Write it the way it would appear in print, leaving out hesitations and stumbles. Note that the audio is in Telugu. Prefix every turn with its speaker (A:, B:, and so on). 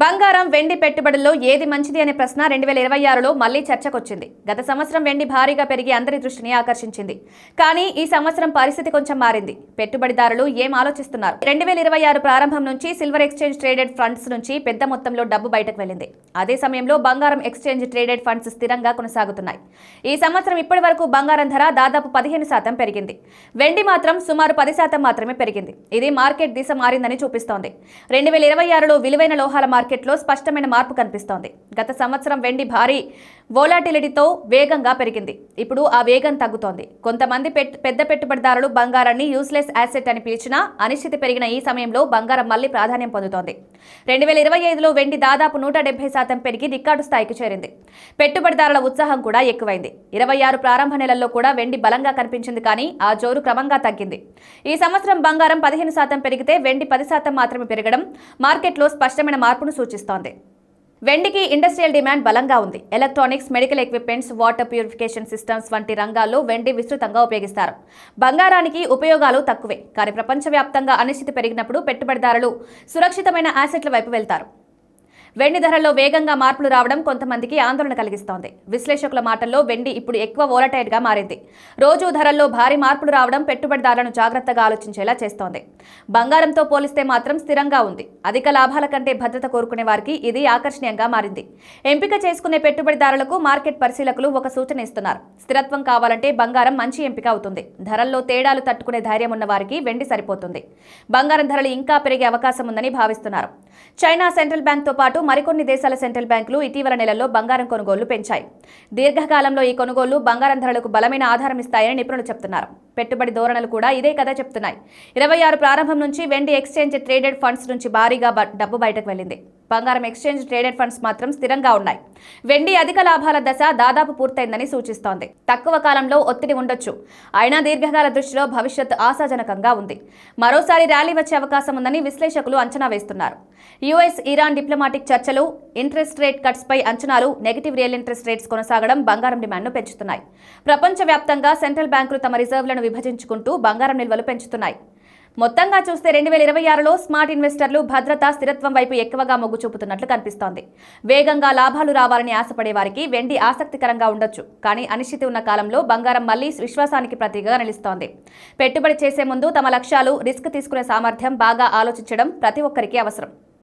A: బంగారం వెండి పెట్టుబడుల్లో ఏది మంచిది అనే ప్రశ్న 2026లో మళ్లీ చర్చకొచ్చింది. గత సంవత్సరం వెండి భారీగా పెరిగి అందరి దృష్టిని ఆకర్షించింది. కానీ ఈ సంవత్సరం పరిస్థితి కొంచెం మారింది. పెట్టుబడిదారులు ఏం ఆలోచిస్తున్నారు? 2026 ప్రారంభం నుంచి సిల్వర్ ఎక్స్చేంజ్ ట్రేడెడ్ ఫండ్స్ నుంచి పెద్ద మొత్తంలో డబ్బు బయటకు వెళ్లింది. అదే సమయంలో బంగారం ఎక్స్చేంజ్ ట్రేడెడ్ ఫండ్స్ స్థిరంగా కొనసాగుతున్నాయి. ఈ సంవత్సరం ఇప్పటి వరకు బంగారం ధర దాదాపు 15% పెరిగింది. వెండి మాత్రం సుమారు 10% మాత్రమే పెరిగింది. ఇది మార్కెట్ దిశ మారిందని చూపిస్తోంది. 2026లో విలువైన లోహాల మార్కెట్లో స్పష్టమైన మార్పు కనిపిస్తోంది. గత సంవత్సరం వెండి భారీ వోలాటిలిటీతో వేగంగా పెరిగింది. ఇప్పుడు ఆ వేగం తగ్గుతోంది. కొంతమంది పెద్ద పెట్టుబడిదారులు బంగారాన్ని యూస్లెస్ యాసెట్ అని పిలిచినా అనిశ్చితి పెరిగిన ఈ సమయంలో బంగారం మళ్లీ ప్రాధాన్యం పొందుతోంది. 2025లో వెండి దాదాపు 170% పెరిగి రికార్డు స్థాయికి చేరింది. పెట్టుబడిదారుల ఉత్సాహం కూడా ఎక్కువైంది. 26 ప్రారంభ నెలల్లో కూడా వెండి బలంగా కనిపించింది, కానీ ఆ జోరు క్రమంగా తగ్గింది. ఈ సంవత్సరం బంగారం 15% పెరిగితే వెండి 10% మాత్రమే పెరగడం మార్కెట్లో స్పష్టమైన మార్పును సూచిస్తోంది. వెండికి ఇండస్ట్రియల్ డిమాండ్ బలంగా ఉంది. Electronics, medical equipments, water purification systems వంటి రంగాల్లో వెండి విస్తృతంగా ఉపయోగిస్తారు. బంగారానికి ఉపయోగాలు తక్కువే, కానీ ప్రపంచవ్యాప్తంగా అనిశ్చితి పెరిగినప్పుడు పెట్టుబడిదారులు సురక్షితమైన యాసెట్ల వైపు వెళ్తారు. వెండి ధరల్లో వేగంగా మార్పులు రావడం కొంతమందికి ఆందోళన కలిగిస్తోంది. విశ్లేషకుల మాటల్లో వెండి ఇప్పుడు ఎక్కువ వోలటైల్గా మారింది. రోజు ధరల్లో భారీ మార్పులు రావడం పెట్టుబడిదారులను జాగ్రత్తగా ఆలోచించేలా చేస్తోంది. బంగారంతో పోలిస్తే మాత్రం స్థిరంగా ఉంది. అధిక లాభాల కంటే భద్రత కోరుకునే వారికి ఇది ఆకర్షణీయంగా మారింది. ఎంపిక చేసుకునే పెట్టుబడిదారులకు మార్కెట్ పరిశీలకులు ఒక సూచన ఇస్తున్నారు. స్థిరత్వం కావాలంటే బంగారం మంచి ఎంపిక అవుతుంది. ధరల్లో తేడాలు తట్టుకునే ధైర్యం ఉన్న వారికి వెండి సరిపోతుంది. బంగారం ధరలు ఇంకా పెరిగే అవకాశం ఉందని భావిస్తున్నారు. చైనా సెంట్రల్ బ్యాంక్తో పాటు మరికొన్ని దేశాల సెంట్రల్ బ్యాంకులు ఇటీవల నెలల్లో బంగారం కొనుగోళ్లు పెంచాయి. దీర్ఘకాలంలో ఈ కొనుగోళ్లు బంగారం ధరలకు బలమైన ఆధారం ఇస్తాయని నిపుణులు చెబుతున్నారు. పెట్టుబడి ధోరణులు కూడా ఇదే కథ చెప్తున్నాయి. 26 ప్రారంభం నుంచి వెండి ఎక్స్చేంజ్ ట్రేడెడ్ ఫండ్స్ నుంచి భారీగా డబ్బు బయటకు వెళ్లింది. బంగారం ఎక్స్చేంజ్ ట్రేడెడ్ ఫండ్స్ మాత్రం స్థిరంగా ఉన్నాయి. వెండి అధిక లాభాల దశ దాదాపు పూర్తయిందని సూచిస్తోంది. తక్కువ కాలంలో ఒత్తిడి ఉండొచ్చు, అయినా దీర్ఘకాల దృష్టిలో భవిష్యత్ ఆశాజనకంగా ఉంది. మరోసారి ర్యాలీ వచ్చే అవకాశం ఉందని విశ్లేషకులు అంచనా వేస్తున్నారు. యుఎస్ ఇరాన్ డిప్లొమాటిక్ చర్చలు, ఇంట్రెస్ట్ రేట్ కట్స్ పై అంచనాలు, నెగిటివ్ రియల్ ఇంట్రెస్ట్ రేట్స్ కొనసాగడం బంగారం డిమాండ్ను పెంచుతున్నాయి. ప్రపంచవ్యాప్తంగా సెంట్రల్ బ్యాంకులు తమ రిజర్వ్లను విభజించుకుంటూ బంగారం నిల్వలు పెంచుతున్నాయి. మొత్తంగా చూస్తే 2026లో స్మార్ట్ ఇన్వెస్టర్లు భద్రత, స్థిరత్వం వైపు ఎక్కువగా మొగ్గు చూపుతున్నట్లు కనిపిస్తోంది. వేగంగా లాభాలు రావాలని ఆశపడే వారికి వెండి ఆసక్తికరంగా ఉండొచ్చు, కానీ అనిశ్చితి ఉన్న కాలంలో బంగారం మళ్లీ విశ్వాసానికి ప్రతీకగా నిలుస్తోంది. పెట్టుబడి చేసే ముందు తమ లక్ష్యాలు, రిస్క్ తీసుకునే సామర్థ్యం బాగా ఆలోచించడం ప్రతి ఒక్కరికి అవసరం.